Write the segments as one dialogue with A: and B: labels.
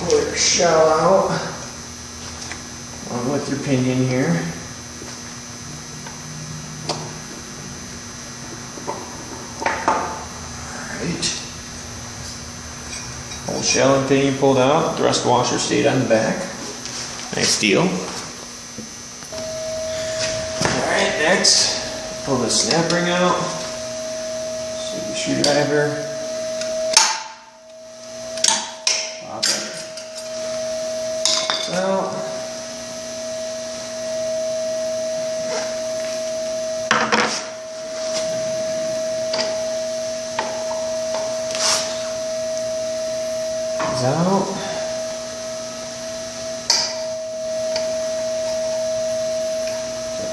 A: pull your shell out along with your pinion here. Alright. Whole shell and pinion pulled out, thrust washer stayed on the back. Nice deal. Alright, next, pull the snap ring out. Take your screwdriver. Pop it. Out. Out.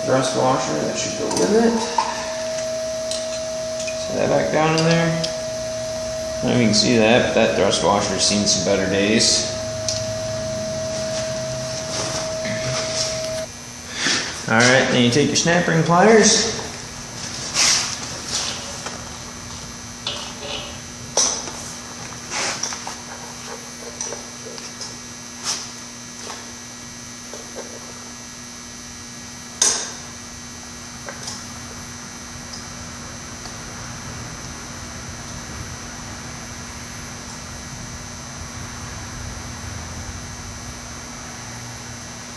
A: Thrust washer, that should go with it. Set that back down in there. I don't know if you can see that thrust washer has seen some better days. Alright, then you take your snap ring pliers.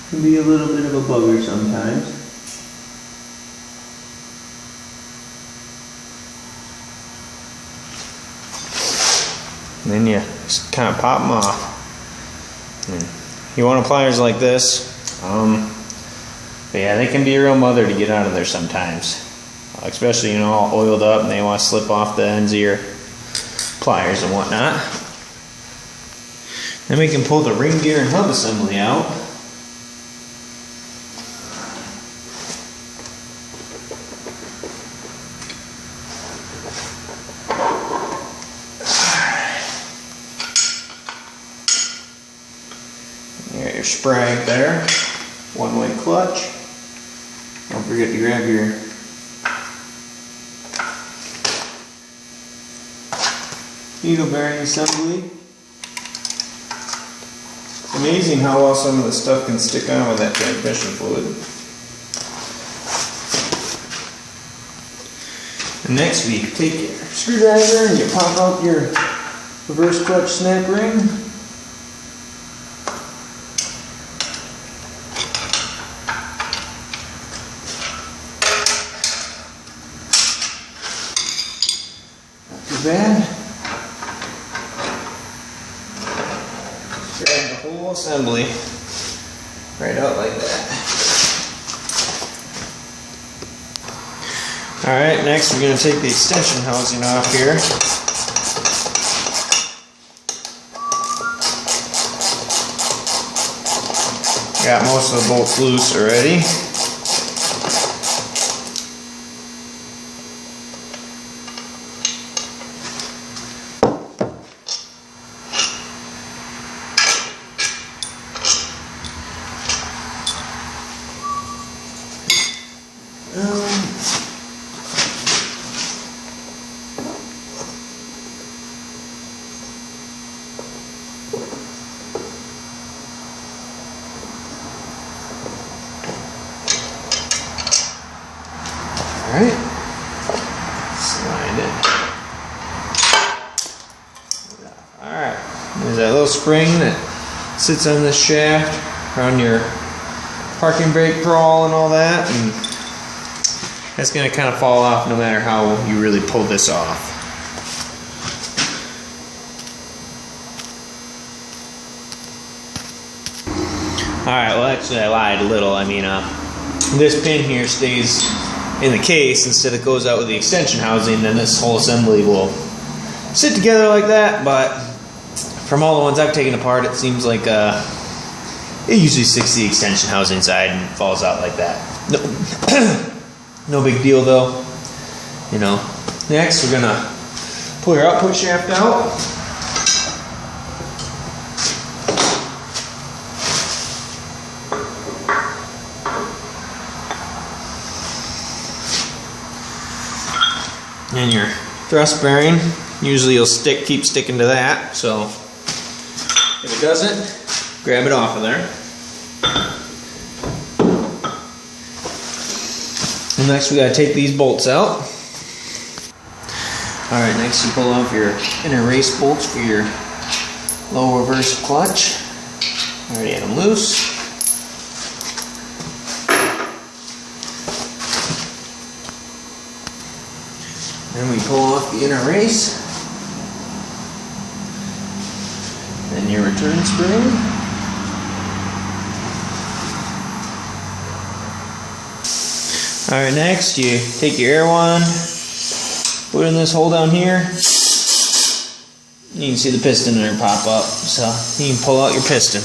A: Can be a little bit of a bugger sometimes. And then you just kind of pop them off. And you want pliers like this. But yeah, they can be a real mother to get out of there sometimes. Especially, you know, all oiled up and they want to slip off the ends of your pliers and whatnot. Then we can pull the ring gear and hub assembly out. You got your sprag there, one-way clutch. Don't forget to grab your needle bearing assembly. It's amazing how well some of the stuff can stick on with that transmission fluid. And next we take your screwdriver and you pop out your reverse clutch snap ring. Not too bad. Grab the whole assembly right out like that. Alright, next we're going to take the extension housing off here. Got most of the bolts loose already. Alright, slide it. Alright, there's that little spring that sits on this shaft around your parking brake crawl and all that, and that's going to kind of fall off no matter how you really pull this off. Alright, well actually I lied a little. I mean, this pin here stays in the case instead of goes out with the extension housing, then this whole assembly will sit together like that, but from all the ones I've taken apart, it seems like it usually sticks to the extension housing side and falls out like that. No big deal though. You know. Next we're gonna pull your output shaft out. And your thrust bearing, usually you'll keep sticking to that, so If it doesn't, grab it off of there. And next we gotta take these bolts out. Alright, next you pull off your inner race bolts for your low reverse clutch. Already had them loose. Then we pull off the inner race. Then your return spring. Alright, next you take your air wand, put it in this hole down here. You can see the piston there pop up, so you can pull out your piston.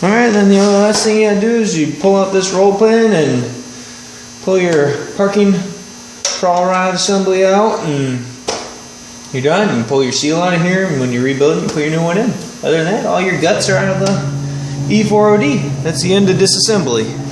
A: Alright, then the last thing you gotta do is you pull out this roll pin and pull your parking crawl rod assembly out, and you're done. You can pull your seal out of here, and when you rebuild it, you put your new one in. Other than that, all your guts are out of the E4od. That's the end of disassembly.